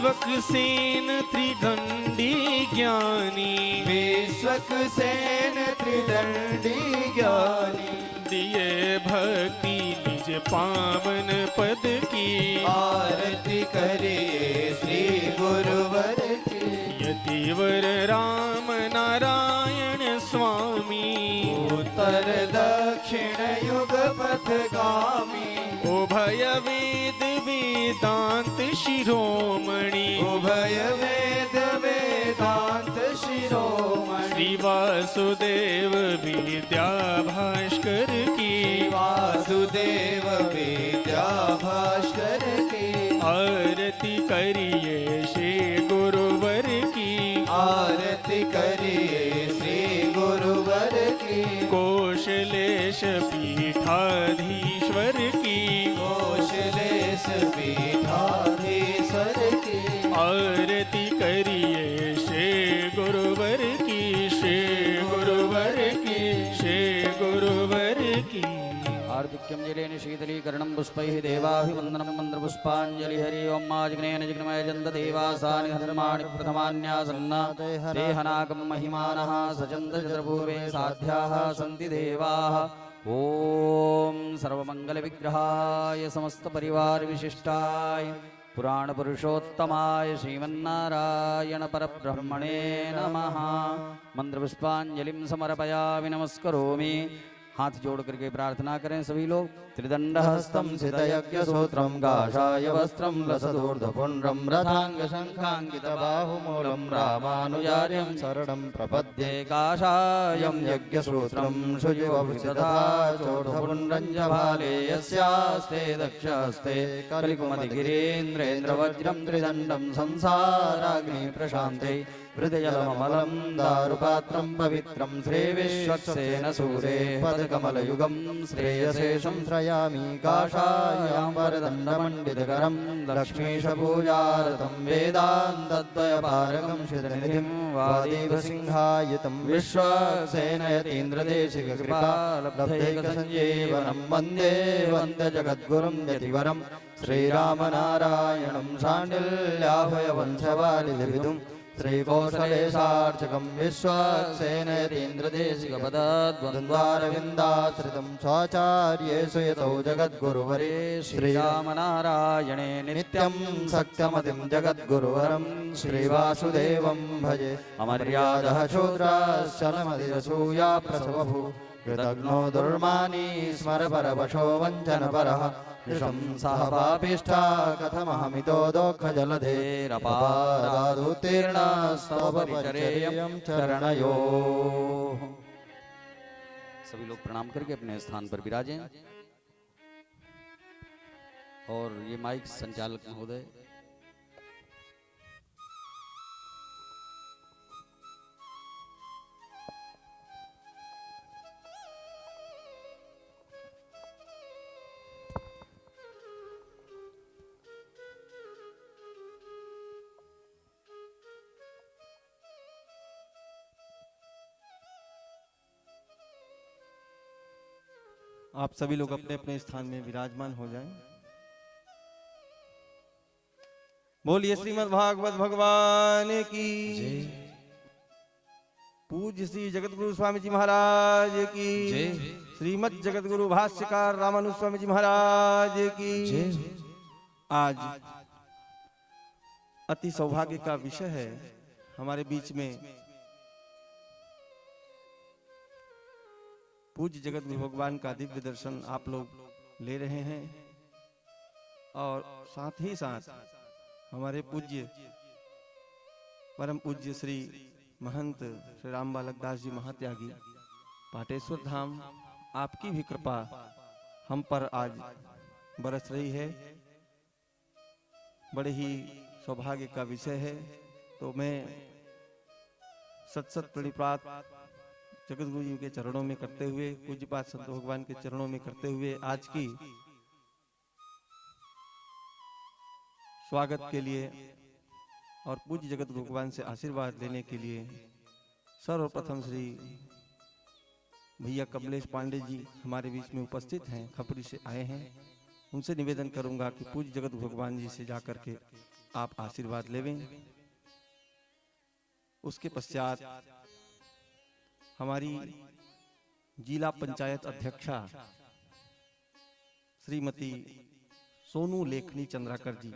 विश्वक्सेन त्रिदंडी ज्ञानी, विश्वक्सेन त्रिदंडी ज्ञानी, दिए भक्ति निज पावन पद की, आरती करिए श्री गुरुवर की। यतिवर राम नारायण स्वामी, उत्तर दक्षिण युग पथगामी, उभय वेद वेदांत शिरोमणि, उभय वेद वेदांत शिरोमणि, श्री वासुदेव विद्या भास्कर की, वासुदेव विद्या भास्कर की। आरती करिए श्री गुरुवर की, आरती करिए श्री गुरुवर की। कोशलेश पीठाधीश्वर की, कोशलेश पीठाधीश्वर की। आरती करिए श्री गुरुवर की, श्री गुरुवर की, श्री गुरुवर की। आर्तिक्यं जलेन शीतलीकरणं पुष्पैः देवाभिवन्दनं मन्त्रपुष्पाञ्जलि हरि ओं आजग्नेन जिग्नमयजन्त देवासानि धर्माणि प्रथमान्यासन्न देहनागं महिमानः सचन्द चतुर्भुवे साध्याः सन्ति देवाः। ॐ सर्वमङ्गलविग्रहाय समस्तपरिवारविशिष्टाय पुराणपुरुषोत्तमाय श्रीमन्नारायण परब्रह्मणे नमः। मन्त्रपुष्पाञ्जलिं समर्पयामि नमस्करोमि। हाथ जोड़ करके प्रार्थना करें सभी लोग। त्रिदंड हस्तम सितयज्ञ सूत्रम काषाय वस्त्रम लसदूर्ध्वपुण्ड्रम रथांग शंखांकित बाहुमूलम रामानुजार्यं शरणं प्रपद्ये। काषायं यज्ञ सूत्रम शुजिवभृतधा चोर्ध्वपुण्ड्रं च भाले यस्यास्ते दक्षहस्ते कलिकुमतिगिरीन्द्रेन्द्रवज्रं त्रिदण्डं संसाराग्नि प्रशान्ते हृदयलममलं दारुपात्रं पवित्रं श्रीविश्वक्सेन सूरे पदकमलयुगं श्रेयशेषं श्रयामि। काषायां वरदण्डमण्डितकरं लक्ष्मीशपूजारतं वेदान्तद्वयपारगं शिरनिधिं वादीवसिंहायुतं विश्वक्सेनयतीन्द्रदेशिककृपालब्धैकसञ्जीवनं वन्दे वन्द्यजगद्गुरुं यतिवरं श्रीरामनारायणं शाण्डिल्याभयवंशवारिधिविदुं श्रीकौशलेशार्चकं विश्वक्सेनयतीन्द्रदेशिकपदाद्वन्द्वारविन्दाश्रितं स्वाचार्येषु यतौ जगद्गुरुवरे श्रीरामनारायणे नित्यं सत्यमतिं जगद्गुरुवरं श्रीवासुदेवं भजे। अमर्यादः शूद्राश्चलमतिरसूया प्रसवभू कृतघ्नो दुर्मानी स्मर परवशो वञ्चनपरः निशंसः पापिष्ठा कथमहमितो दोःखजलधेरपारादुत्तीर्णस्तवपरिचरेयं चरणयोः। सभी लोग प्रणाम करके अपने स्थान पर विराजें। और ये माइक संचालक महोदय आप सभी लोग अपने अपने स्थान में विराजमान हो जाएं। बोलिए श्रीमद् भागवत भगवान की। पूज्य श्री जगतगुरु स्वामी जी महाराज की। श्रीमद् जगतगुरु भाष्यकार रामानुज स्वामी जी महाराज की। आज अति सौभाग्य का विषय है। हमारे बीच में पूज्य जगत गुरु भगवान का दिव्य दर्शन आप लोग ले रहे हैं और साथ ही साथ हमारे पूज्य परम पूज्य श्री महंत श्री राम बालक दास जी महात्यागी पाटेश्वर धाम आपकी भी कृपा हम पर आज बरस रही है। बड़े ही सौभाग्य का विषय है। तो मैं सत सत प्रणिपात जगत गुरु जी के चरणों में करते हुए, पूज्यपाद संत भगवान के चरणों में करते हुए आज की स्वागत के लिए और पूज्य जगत गुरु भगवान से आशीर्वाद लेने के लिए सर्वप्रथम श्री भैया कमलेश पांडे जी हमारे बीच में उपस्थित हैं, खपरी से आए हैं। उनसे निवेदन करूंगा कि पूज्य जगत गुरु भगवान जी से जाकर के आप आशीर्वाद लेवें। उसके पश्चात हमारी जिला पंचायत अध्यक्षा श्रीमती सोनू लेखनी चंद्राकर जी,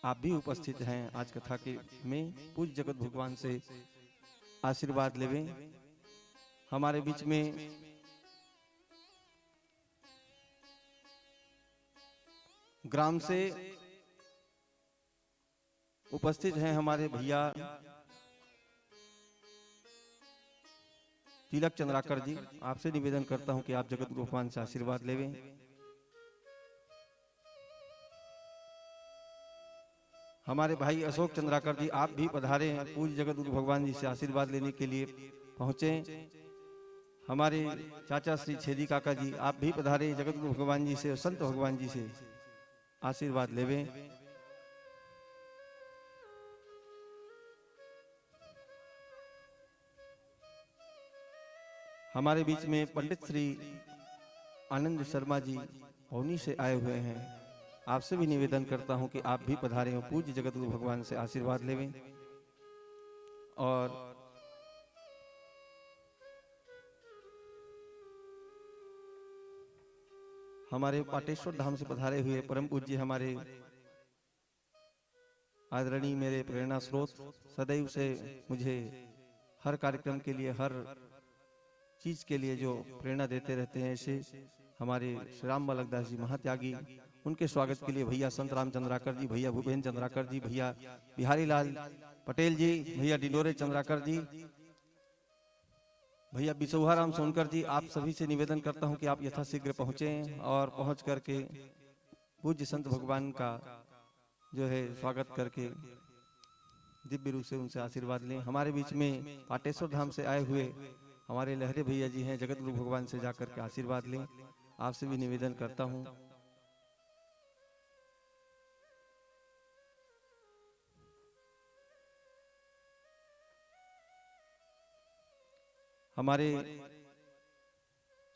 आप भी उपस्थित हैं आज कथा के में। पूज्य जगत भगवान से आशीर्वाद लेवें। हमारे बीच में ग्राम से उपस्थित हैं हमारे भैया तिलक चंद्राकर जी, आपसे निवेदन करता हूं कि आप जगत गुरु भगवान से आशीर्वाद लेवें। हमारे भाई अशोक चंद्राकर जी, आप भी पधारे हैं, पूज्य जगत गुरु भगवान जी से आशीर्वाद लेने के लिए पहुंचे। हमारे चाचा श्री छेदी काका जी, आप भी पधारे जगत गुरु भगवान जी से और संत भगवान जी से आशीर्वाद लेवें। हमारे बीच में पंडित श्री आनंद शर्मा जी भवनी से आए हुए हैं, आपसे भी निवेदन करता हूं कि आप भी पधारे हो, पूज्य जगत गुरु भगवान से आशीर्वाद लेवें। और हमारे पाटेश्वर धाम से पधारे हुए परम पूज्य हमारे आदरणीय मेरे प्रेरणा स्रोत, सदैव से मुझे हर कार्यक्रम के लिए, हर चीज के लिए जो प्रेरणा देते रहते हैं, ऐसे हमारे श्री राम बालक दास जी महात्यागी, उनके स्वागत के लिए भैया संत राम चंद्राकर जी, भैया भूपेन चंद्राकर जी, भैया बिहारी लाल पटेल जी, भैया डिडोरे चंद्राकर जी, भैया बिसौहा राम सोनकर जी, आप सभी से निवेदन करता हूं कि आप यथाशीघ्र पहुंचें और पहुंच करके पूज्य संत भगवान का जो है स्वागत करके दिव्य रूप से उनसे आशीर्वाद लें। हमारे बीच में पाटेश्वर धाम से आए हुए हमारे लहरे भैया जी हैं, जगत गुरु भगवान से जाकर के आशीर्वाद लें, आपसे भी निवेदन करता हूं। हमारे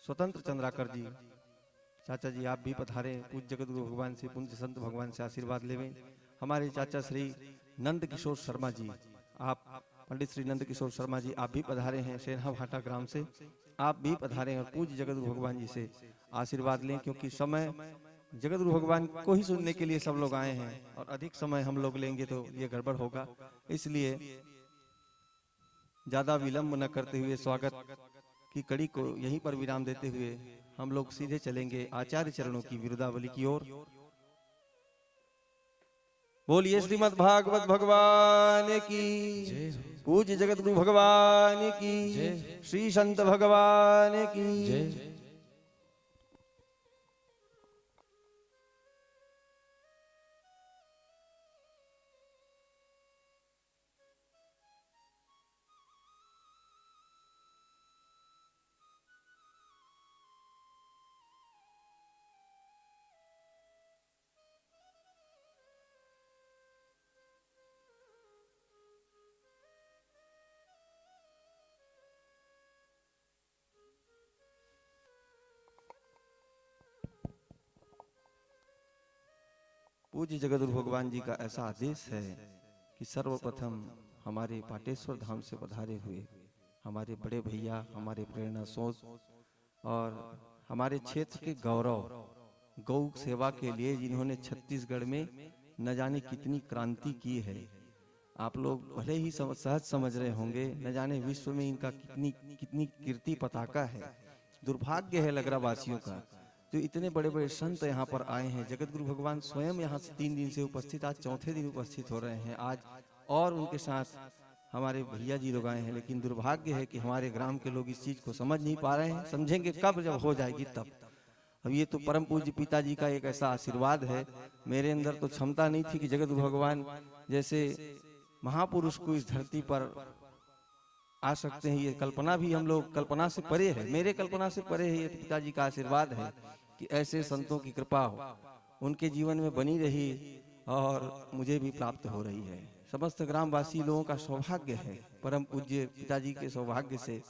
स्वतंत्र चंद्राकर जी, चाचा जी, आप भी पधारे, पूज्य जगत गुरु भगवान से, पूज्य संत भगवान से आशीर्वाद लेवें। हमारे चाचा श्री नंद किशोर शर्मा जी, आप पंडित श्री नंद किशोर शर्मा जी, आप भी पधारे हैं सेन्हा भाटा ग्राम से, आप भी पधारे हैं और पूज्य जगत गुरु भगवान जी से आशीर्वाद लें, क्योंकि समय जगत गुरु भगवान को ही सुनने के लिए सब लोग आए हैं और अधिक समय हम लोग लेंगे तो ये गड़बड़ होगा। इसलिए ज्यादा विलंब न करते हुए स्वागत की कड़ी को यहीं पर विराम देते हुए हम लोग सीधे चलेंगे आचार्य चरणों की विरुदावली की ओर। बोलिए श्रीमद् भागवत भगवान की, पूज्य जगत गुरु भगवान की, श्री संत भगवान की। पूज्य जगत गुरु भगवान जी का ऐसा आदेश है कि सर्वप्रथम हमारे पाटेश्वर धाम से पधारे हुए हमारे बड़े भैया, हमारे प्रेरणा सोच और हमारे क्षेत्र के गौरव, गौ सेवा के लिए जिन्होंने छत्तीसगढ़ में न जाने कितनी क्रांति की है, आप लोग भले ही सहज समझ रहे होंगे, न जाने विश्व में इनका कितनी कीर्ति पताका है। दुर्भाग्य है लगरा वासियों का जो इतने बड़े बड़े संत यहाँ पर आए हैं। जगत गुरु भगवान स्वयं यहाँ से 3 दिन से उपस्थित, आज चौथे दिन उपस्थित हो रहे हैं आज, और उनके साथ हमारे भैया जी लोग आए हैं। लेकिन दुर्भाग्य है कि हमारे ग्राम के लोग इस चीज को समझ नहीं पा रहे हैं। समझेंगे कब, जब हो जाएगी तब। अब ये तो परम पूज्य पिताजी का एक ऐसा आशीर्वाद है। मेरे अंदर तो क्षमता नहीं थी कि जगत गुरु भगवान जैसे महापुरुष को इस धरती पर आ सकते हैं। ये कल्पना भी हम लोग, कल्पना से परे है, मेरे कल्पना से परे है। ये पिताजी का आशीर्वाद है कि ऐसे संतों की कृपा हो, उनके जीवन में बनी रही और मुझे भी प्राप्त हो रही है। समस्त ग्रामवासी लोगों का सौभाग्य है, परम पूज्य पिताजी के सौभाग्य से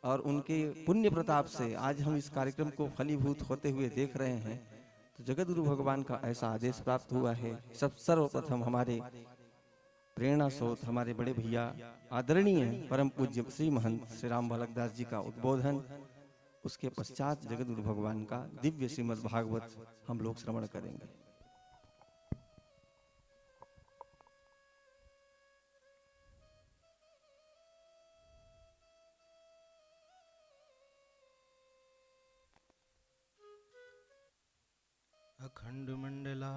और उनके पुण्य प्रताप से आज हम इस कार्यक्रम को फलीभूत होते हुए देख रहे हैं। तो जगत गुरु भगवान का ऐसा आदेश प्राप्त हुआ है। सब सर्वप्रथम हमारे प्रेरणा स्रोत हमारे बड़े भैया आदरणीय परम पूज्य श्री महंत श्री राम बालक दास जी का उद्बोधन, उसके पश्चात जगत गुरु भगवान का दिव्य श्रीमद् भागवत हम लोग श्रवण करेंगे। अखण्डमण्डलाकारं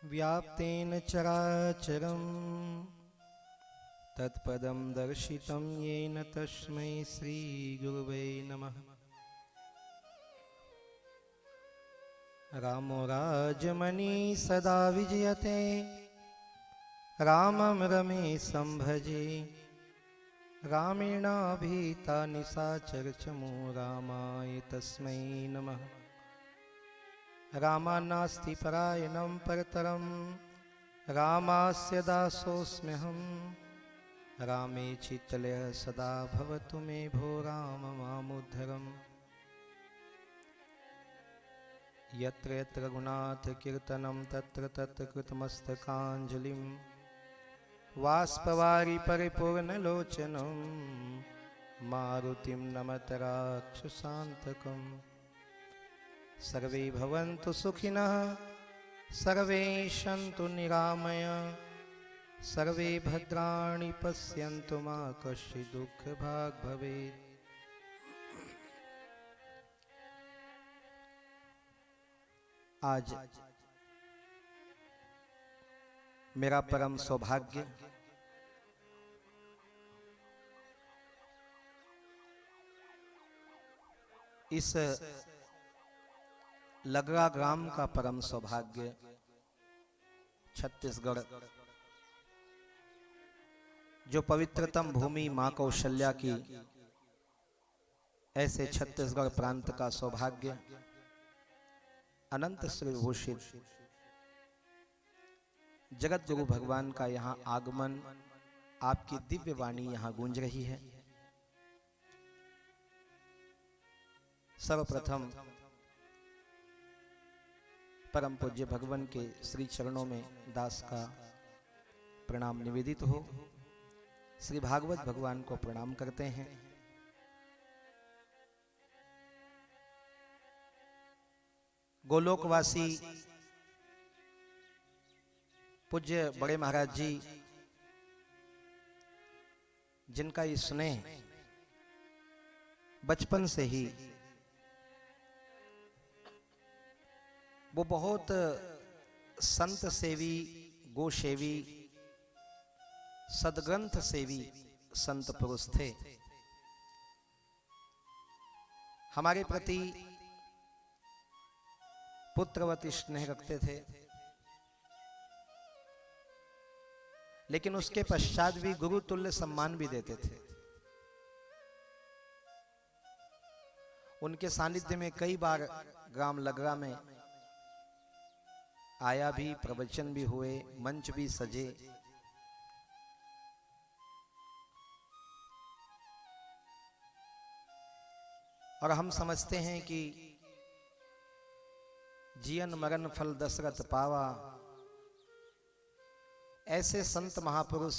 व्याप्तेन चराचरं तत्पदं दर्शितं येन तस्मै श्रीगुरुवे नमः। रामो राजमणि सदा विजयते, रामं रमेशं भजे। रामेणाभीता निशाचरचमो, रामाय तस्मै नमः। रामान्नास्ति परायणं परतरं, रामास्य दासोऽस्म्यहं। रामे चित्तलयः सदा भवतु मे भो, राम मामुद्धरम्। यत्र यत्र रघुनाथ कीर्तनं तत्र तत्र कृतमस्तकाञ्जलिं। वाष्पवारि परिपूर्णलोचनं, मारुतिं नमत राक्षसान्तकम्। सर्वे भवन्तु सुखिनः, सर्वे सन्तु निरामया, सर्वे भद्राणि पश्यन्तु मा कश्चित् दुःखभाग् भवेत्। आज मेरा परम सौभाग्य इस लगरा ग्राम का परम सौभाग्य छत्तीसगढ़, जो पवित्रतम भूमि मां कौशल्या की, ऐसे छत्तीसगढ़ प्रांत का सौभाग्य अनंत श्री विभूषित जगत गुरु भगवान का यहाँ आगमन, आपकी दिव्य वाणी यहाँ गूंज रही है। सर्वप्रथम परम पूज्य भगवान के श्री चरणों में दास का प्रणाम निवेदित हो। श्री भागवत भगवान को प्रणाम करते हैं। गोलोकवासी पूज्य बड़े महाराज जी, जिनका ये स्नेह बचपन से ही, वो बहुत संत सेवी, गोसेवी, सदग्रंथ सेवी संत पुरुष थे। हमारे प्रति पुत्रवती स्नेह रखते थे, लेकिन उसके पश्चात भी गुरु तुल्य सम्मान भी देते थे। उनके सानिध्य में कई बार ग्राम लगरा में आया भी, प्रवचन भी हुए, मंच भी सजे। और हम समझते हैं कि जीवन मरण फल दशरथ पावा, ऐसे संत महापुरुष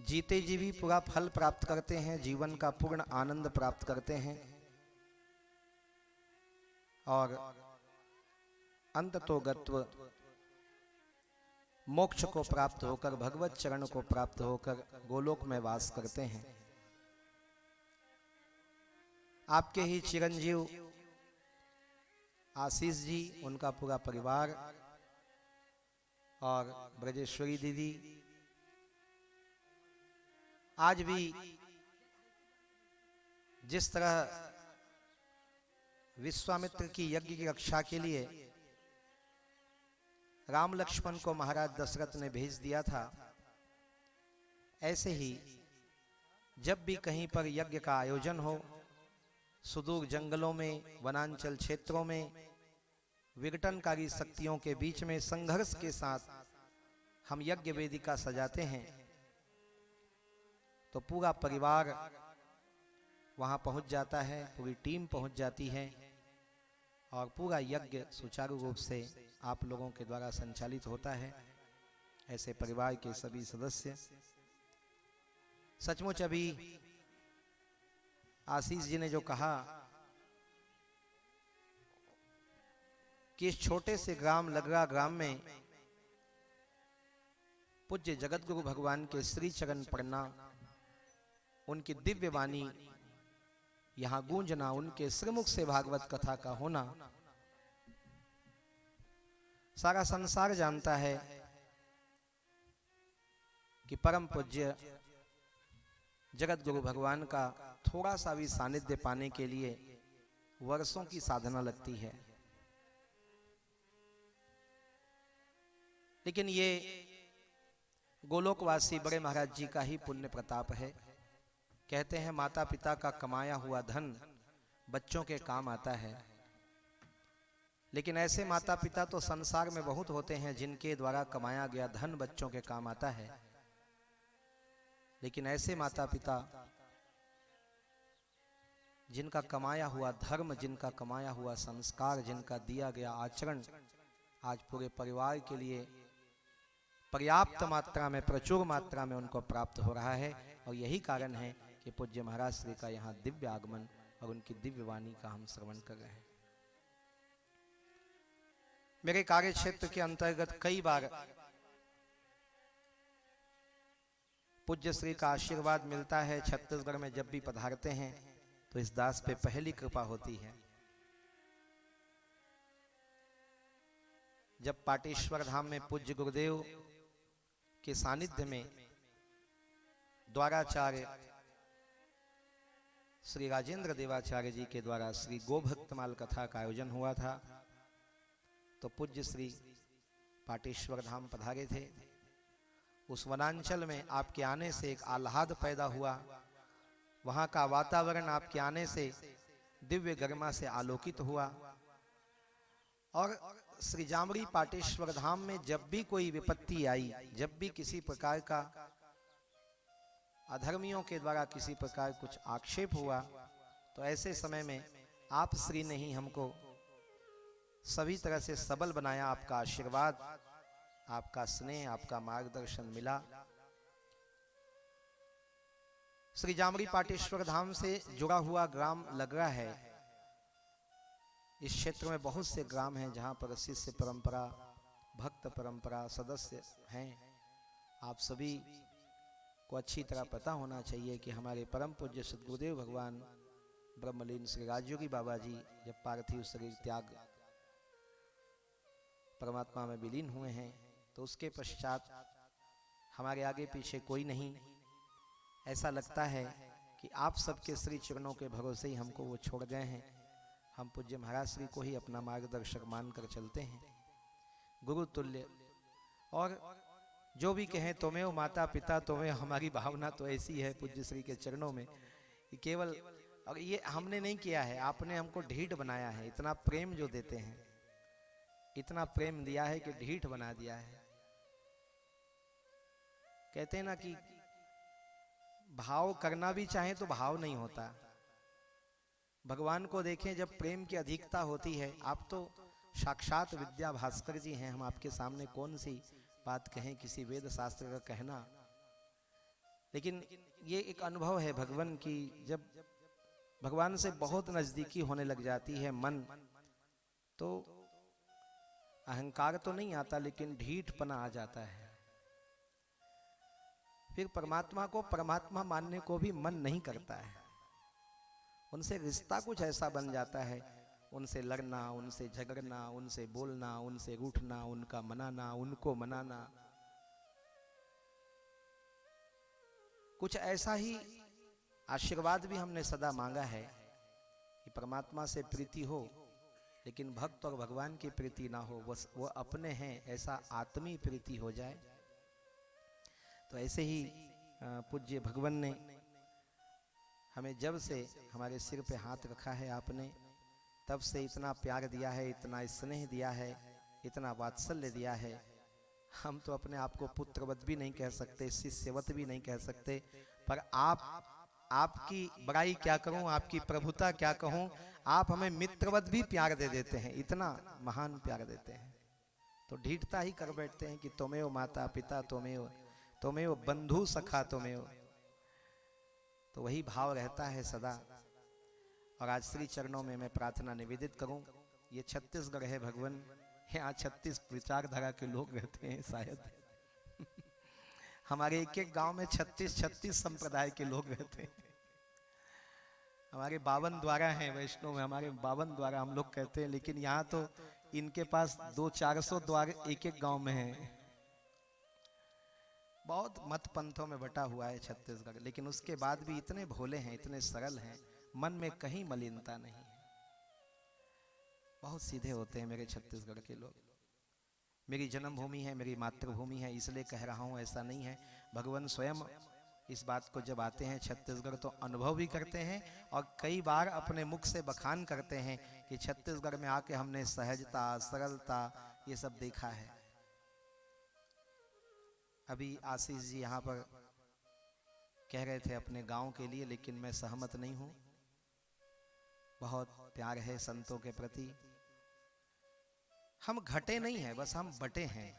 जीते जी भी पूरा फल प्राप्त करते हैं, जीवन का पूर्ण आनंद प्राप्त करते हैं और अंततोगत्व मोक्ष को प्राप्त होकर, भगवत चरण को प्राप्त होकर गोलोक में वास करते हैं। आपके ही चिरंजीव आशीष जी, उनका पूरा परिवार और ब्रजेश्वरी दीदी आज भी जिस तरह विश्वामित्र की यज्ञ की रक्षा के लिए राम लक्ष्मण को महाराज दशरथ ने भेज दिया था, ऐसे ही जब भी कहीं पर यज्ञ का आयोजन हो, सुदूर जंगलों में, वनांचल क्षेत्रों में, विघटनकारी शक्तियों के बीच में संघर्ष के साथ हम यज्ञ वेदिका सजाते हैं, तो पूरा परिवार वहाँ पहुँच जाता है, पूरी टीम पहुँच जाती है और पूरा यज्ञ सुचारू रूप से आप लोगों के द्वारा संचालित होता है। ऐसे परिवार के सभी सदस्य सचमुच अभी आशीष जी ने जो कहा कि इस छोटे से ग्राम लगरा ग्राम में पूज्य जगत गुरु भगवान के श्री चरण पढ़ना, उनकी दिव्य वाणी यहां गूंजना, उनके श्रीमुख से भागवत कथा का होना, सारा संसार जानता है कि परम पूज्य जगत गुरु भगवान का थोड़ा सा भी सानिध्य पाने के लिए वर्षों की साधना लगती है। लेकिन ये गोलोकवासी बड़े महाराज जी का ही पुण्य प्रताप है। कहते हैं माता पिता का कमाया हुआ धन बच्चों के काम आता है, लेकिन ऐसे माता पिता तो संसार में बहुत होते हैं जिनके द्वारा कमाया गया धन बच्चों के काम आता है। लेकिन ऐसे माता पिता जिनका कमाया हुआ धर्म, जिनका कमाया हुआ संस्कार, जिनका दिया गया आचरण आज पूरे परिवार के लिए पर्याप्त मात्रा में, प्रचुर मात्रा में उनको प्राप्त हो रहा है। और यही कारण है कि पूज्य महाराज श्री का यहाँ दिव्य आगमन और उनकी दिव्य वाणी का हम श्रवण कर रहे हैं। मेरे कार्य क्षेत्र के अंतर्गत कई बार पूज्य श्री का आशीर्वाद मिलता है। छत्तीसगढ़ में जब भी पधारते हैं तो इस दास पे पहली कृपा होती है। जब पाटेश्वर धाम में पूज्य गुरुदेव के सानिध्य में द्वाराचार्य श्री राजेंद्र देवाचार्य जी के द्वारा श्री गोभक्तमाल कथा का आयोजन हुआ था, तो पूज्य श्री पाटेश्वर धाम पधारे थे। उस वनांचल में आपके आने से एक आह्लाद पैदा हुआ। वहां का वातावरण आपके आने से दिव्य गरिमा से आलोकित हुआ। और श्री जामरी पाटेश्वर धाम में जब भी कोई विपत्ति आई, जब भी किसी प्रकार का अधर्मियों के द्वारा किसी प्रकार कुछ आक्षेप हुआ, तो ऐसे समय में आप श्री ने ही हमको सभी तरह से सबल बनाया। आपका आशीर्वाद, आपका स्नेह, आपका मार्गदर्शन मिला। श्री जामरी पाटेश्वर धाम से जुड़ा हुआ ग्राम लगरा है। इस क्षेत्र में बहुत से ग्राम हैं जहां पर शिष्य परंपरा, भक्त परंपरा सदस्य हैं। आप सभी को अच्छी तरह पता होना चाहिए कि हमारे परम पूज्य सद्गुरुदेव भगवान ब्रह्मलीन श्री राजयोगी बाबा जी जब पार्थिव शरीर त्याग परमात्मा में विलीन हुए हैं, तो उसके पश्चात हमारे आगे पीछे कोई नहीं। ऐसा लगता है कि आप सबके श्री चरणों के भरोसे ही हमको वो छोड़ गए हैं। हम पूज्य महाराज श्री को ही अपना मार्गदर्शक मानकर चलते हैं, गुरु तुल्य। और जो भी कहें तुम्हें माता पिता तुम्हें, हमारी भावना तो ऐसी है पूज्य श्री के चरणों में कि केवल, और ये हमने नहीं किया है, आपने हमको ढीठ बनाया है। इतना प्रेम जो देते हैं, इतना प्रेम दिया है कि ढीठ बना दिया है। कहते हैं ना कि भाव करना भी चाहे तो भाव नहीं होता। भगवान को देखें, जब प्रेम की अधिकता होती है, आप तो साक्षात विद्या भास्कर जी हैं। हम आपके सामने कौन सी बात कहें, किसी वेद शास्त्र का कहना। लेकिन ये एक अनुभव है भगवान की, जब भगवान से बहुत नजदीकी होने लग जाती है मन, तो अहंकार तो नहीं आता लेकिन ढीठपना आ जाता है। फिर परमात्मा को परमात्मा मानने को भी मन नहीं करता है। उनसे रिश्ता कुछ ऐसा बन जाता है, उनसे लड़ना, उनसे झगड़ना, उनसे बोलना, उनसे रूठना, उनका मनाना, उनको मनाना, कुछ ऐसा ही आशीर्वाद भी हमने सदा मांगा है कि परमात्मा से प्रीति हो, लेकिन भक्त और भगवान की प्रीति ना हो, बस वो अपने हैं ऐसा आत्मी प्रीति हो जाए। तो ऐसे ही पूज्य भगवान ने हमें जब से हमारे सिर पे हाथ रखा है आपने, तब से इतना प्यार दिया है, इतना स्नेह दिया है, इतना वात्सल्य दिया है। हम तो अपने आप को पुत्रवत भी नहीं कह सकते, शिष्यवत भी नहीं कह सकते, पर आप आपकी बड़ाई क्या करूं, आपकी प्रभुता क्या कहूं, आप हमें मित्रवत भी प्यार दे देते हैं, इतना महान प्यार देते हैं। तो ढीठता ही कर बैठते हैं कि तुमेव माता पिता, तुमेव बंधु सखा तुमेव। तो वही भाव रहता है सदा। और आज श्री चरणों में मैं प्रार्थना निवेदित करूं। ये छत्तीसगढ़ है भगवान, यहाँ 36 विचारधारा के लोग रहते हैं शायद। हमारे एक एक गांव में 36 संप्रदाय के लोग रहते हैं। हमारे 52 द्वारा हैं वैष्णव में, हमारे 52 द्वारा हम लोग कहते हैं, लेकिन यहाँ तो इनके पास 200-400 द्वार एक एक गांव में हैं। बहुत मत पंथों में बटा हुआ है छत्तीसगढ़, लेकिन उसके बाद भी इतने भोले हैं, इतने सरल हैं, मन में कहीं मलिनता नहीं है। बहुत सीधे होते हैं मेरे छत्तीसगढ़ के लोग। मेरी जन्मभूमि है, मेरी मातृभूमि है, इसलिए कह रहा हूँ, ऐसा नहीं है। भगवान स्वयं इस बात को जब आते हैं छत्तीसगढ़ तो अनुभव भी करते हैं और कई बार अपने मुख से बखान करते हैं कि छत्तीसगढ़ में आके हमने सहजता, सरलता ये सब देखा है। अभी आशीष जी यहाँ पर कह रहे थे अपने गांव के लिए, लेकिन मैं सहमत नहीं हूँ। बहुत प्यार है संतों के प्रति। हम घटे नहीं हैं, बस हम बटे हैं।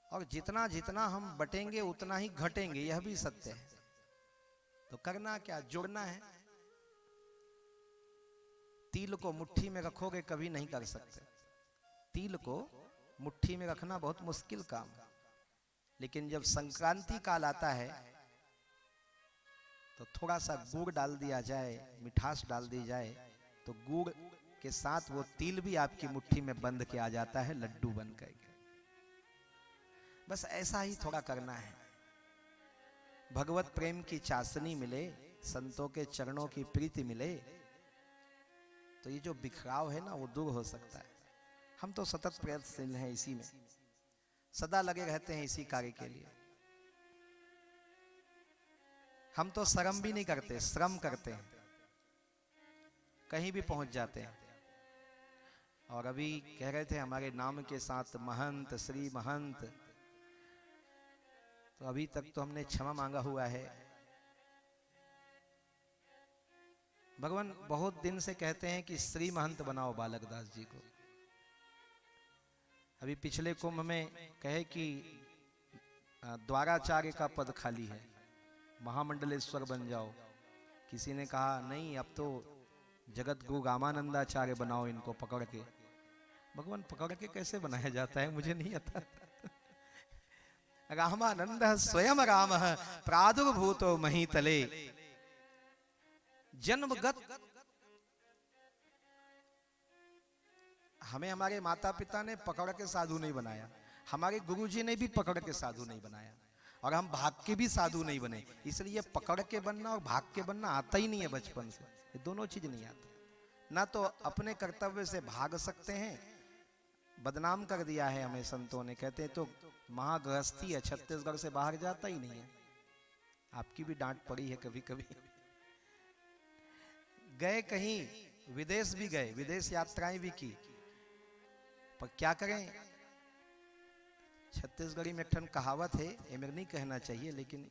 और जितना जितना हम बटेंगे उतना ही घटेंगे, यह भी सत्य है। तो करना क्या, जुड़ना है। तिल को मुट्ठी में रखोगे कभी नहीं कर सकते। तिल को मुट्ठी में रखना बहुत मुश्किल काम है। लेकिन जब संक्रांति काल आता है तो थोड़ा सा गुड़ डाल दिया जाए, मिठास डाल दी जाए, तो गुड़ के साथ वो तिल भी आपकी मुट्ठी में बंध के आ जाता है, लड्डू बन करके। बस ऐसा ही थोड़ा करना है। भगवत प्रेम की चाशनी मिले, संतों के चरणों की प्रीति मिले, तो ये जो बिखराव है ना वो दूर हो सकता है। हम तो सतत प्रयत्नशील हैं, इसी में सदा लगे रहते हैं, इसी कार्य के लिए। हम तो शर्म भी नहीं करते, श्रम करते हैं, कहीं भी पहुंच जाते हैं। और अभी कह रहे थे हमारे नाम के साथ महंत, श्री महंत, तो अभी तक तो हमने क्षमा मांगा हुआ है। भगवान बहुत दिन से कहते हैं कि श्री महंत बनाओ बालक दास जी को। अभी पिछले कुंभ में कहे कि द्वाराचार्य का पद खाली है, महामंडलेश्वर बन जाओ। किसी ने कहा नहीं, अब तो जगत गुरु रामानंदाचार्य बनाओ इनको पकड़ के। भगवान पकड़ के कैसे बनाया जाता है मुझे नहीं आता। रामानंद स्वयं राम प्रादुर्भूतो महीतले, जन्मगत। हमें हमारे माता पिता ने पकड़ के साधु नहीं बनाया, हमारे गुरुजी ने भी पकड़ के साधु नहीं बनाया, और हम भाग के भी साधु नहीं बने। इसलिए पकड़ के बनना और भाग के बनना आता ही नहीं है बचपन से। ये दोनों चीज नहीं आती। ना तो अपने कर्तव्य से भाग सकते हैं, बदनाम कर दिया है हमें संतों ने। कहते हैं तो महागृहस्थी है, छत्तीसगढ़ से बाहर जाता ही नहीं है। आपकी भी डांट पड़ी है कभी कभी। गए कहीं, विदेश भी गए, विदेश यात्राएं भी की, पर क्या करें। छत्तीसगढ़ी में ठन कहावत है, ये मेरे नहीं कहना चाहिए लेकिन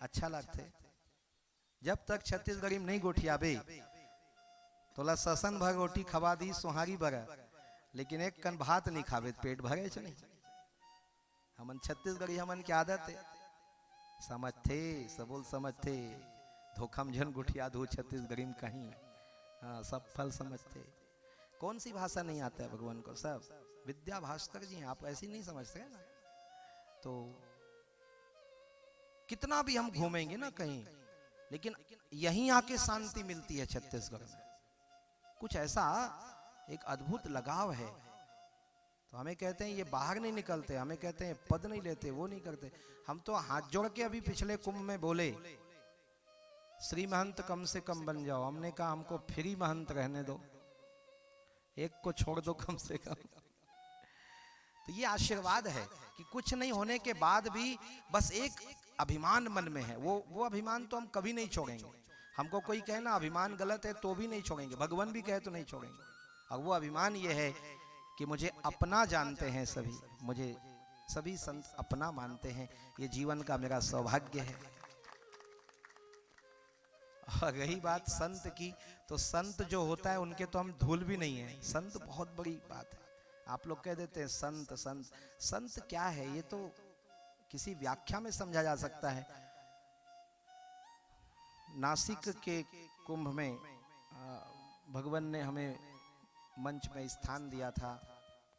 अच्छा लगता है। जब तक छत्तीसगढ़ी में नहीं गोठियाबे तोला ससन भर रोटी खवा दी सोहारी भर, लेकिन एक कन भात नहीं खावे पेट भरे नहीं। हमन छत्तीसगढ़ी हमन की आदत है, समझते सबोल समझते, धोखम झन गुठिया धो छत्तीसगढ़ी में कहीं। हाँ, सब फल समझते। कौन सी भाषा नहीं आता है भगवान को, सब। विद्या भास्कर जी हैं, आप ऐसी नहीं समझते ना। तो कितना भी हम घूमेंगे ना कहीं, लेकिन यहीं आके शांति मिलती है छत्तीसगढ़ में। कुछ ऐसा एक अद्भुत लगाव है। तो हमें कहते हैं ये बाहर नहीं निकलते, हमें कहते हैं पद नहीं लेते, वो नहीं करते। हम तो हाथ जोड़ के अभी पिछले कुंभ में बोले श्री महंत कम से कम बन जाओ। हमने कहा हमको फ्री महंत रहने दो, एक को छोड़ दो कम से कम। तो ये आशीर्वाद है कि कुछ नहीं होने के बाद भी बस एक अभिमान मन में है। वो अभिमान तो हम कभी नहीं छोड़ेंगे। हमको कोई कहे ना अभिमान गलत है तो भी नहीं छोड़ेंगे, भगवान भी कहे तो नहीं छोड़ेंगे। और वो अभिमान ये है कि मुझे अपना जानते हैं सभी, मुझे सभी संत अपना मानते हैं। ये जीवन का मेरा सौभाग्य है। और रही बात संत की, तो संत जो होता है उनके तो हम धूल भी नहीं है। संत बहुत बड़ी बात है। आप लोग कह देते हैं संत संत, संत क्या है ये तो किसी व्याख्या में समझा जा सकता है। नासिक के कुंभ में भगवान ने हमें मंच में स्थान दिया था,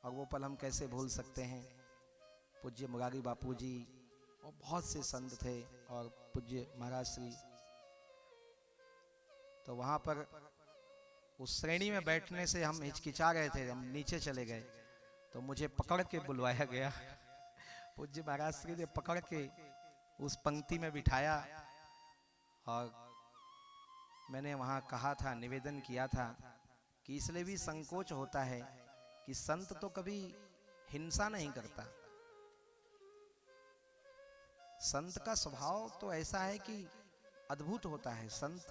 और वो पल हम कैसे भूल सकते हैं। पूज्य मुरारी बापू जी और बहुत से संत थे, और पूज्य महाराज श्री, तो वहाँ पर उस श्रेणी में बैठने से हम हिचकिचा रहे थे, हम नीचे चले गए, तो मुझे पकड़ के बुलवाया गया। पूज्य महाराज श्री ने पकड़ के उस पंक्ति में बिठाया, और मैंने वहाँ कहा था, निवेदन किया था कि इसलिए भी संकोच होता है कि संत तो कभी हिंसा नहीं करता। संत का स्वभाव तो ऐसा है कि अद्भुत होता है। संत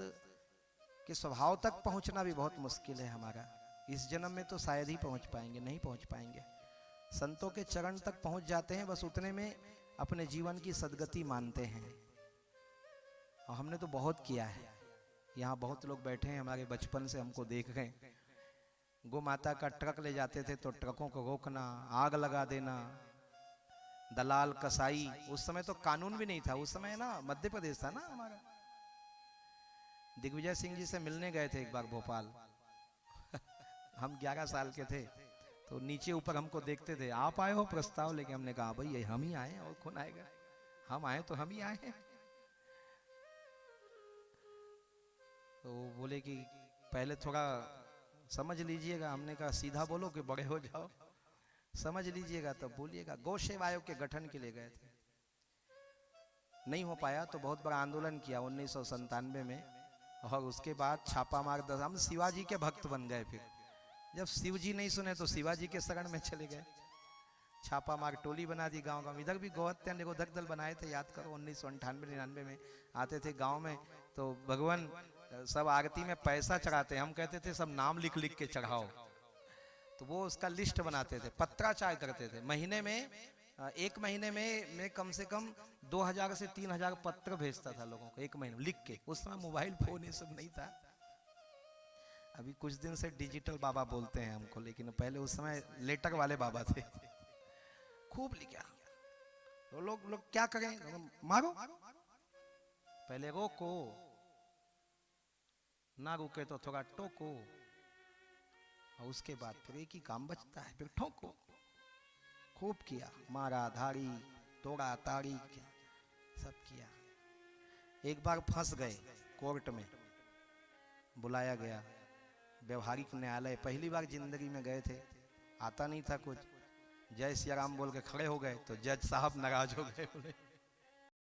के स्वभाव तक पहुंचना भी बहुत मुश्किल है हमारा। इस जन्म में तो शायद ही पहुंच पाएंगे, नहीं पहुंच पाएंगे। संतों के चरण तक पहुंच जाते हैं, बस उतने में अपने जीवन की सदगति मानते हैं। और हमने तो बहुत किया है। यहाँ बहुत लोग बैठे हैं, हमारे बचपन से हमको देख रहे हैं। गौ माता का ट्रक ले जाते थे तो ट्रकों को रोकना, आग लगा देना, दलाल कसाई। उस समय तो कानून भी नहीं था, उस समय ना मध्य प्रदेश था ना हमारा। दिग्विजय सिंह जी से मिलने गए थे एक बार भोपाल। हम 11 साल के थे, तो नीचे ऊपर हमको देखते थे, आप आए हो प्रस्ताव लेके। हमने कहा भाई ये हम ही आए हैं, और कौन आएगा, हम आए तो हम ही आए हैं। तो वो बोले कि पहले थोड़ा समझ लीजिएगा। हमने कहा सीधा बोलो कि बड़े हो जाओ, समझ लीजिएगा तब बोलिएगा। गौ सेवा आयोग के गठन के लिए गए थे, नहीं हो पाया तो बहुत बड़ा आंदोलन किया 1997 में, और उसके बाद छापा मार दस। हम शिवाजी के भक्त बन गए। फिर जब शिव जी नहीं सुने तो शिवाजी के शरण में चले गए। छापा मार टोली बना दी गांव गांव। इधर भी गौहत्या निरोधक दल बनाए थे, याद करो 1998-99 में आते थे गांव में। तो भगवान सब आरती में पैसा चढ़ाते, हम कहते थे सब नाम लिख लिख के चढ़ाओ। तो वो उसका लिस्ट बनाते थे, पत्राचार करते थे। महीने में, एक महीने में मैं कम से कम 2000 से 3000 पत्र भेजता था लोगों को, एक महीने में लिख के। उस समय मोबाइल फोन ये सब नहीं था। अभी कुछ दिन से डिजिटल बाबा बोलते हैं हमको, लेकिन पहले उस समय लेटर वाले बाबा थे। खूब लिखा। तो लोग क्या करें, मारो, पहले रोको, ना रुके तो थोड़ा टोको, और उसके बाद फिर एक ही काम बचता है, फिर ठोको। खूब किया, मारा धाड़ी, तोड़ा ताड़ी, सब किया। एक बार फंस गए कोर्ट में, बुलाया गया व्यवहारिक न्यायालय। पहली बार जिंदगी में गए थे, आता नहीं था कुछ। जय सिया राम बोल के खड़े हो गए तो जज साहब नाराज हो गए, बोले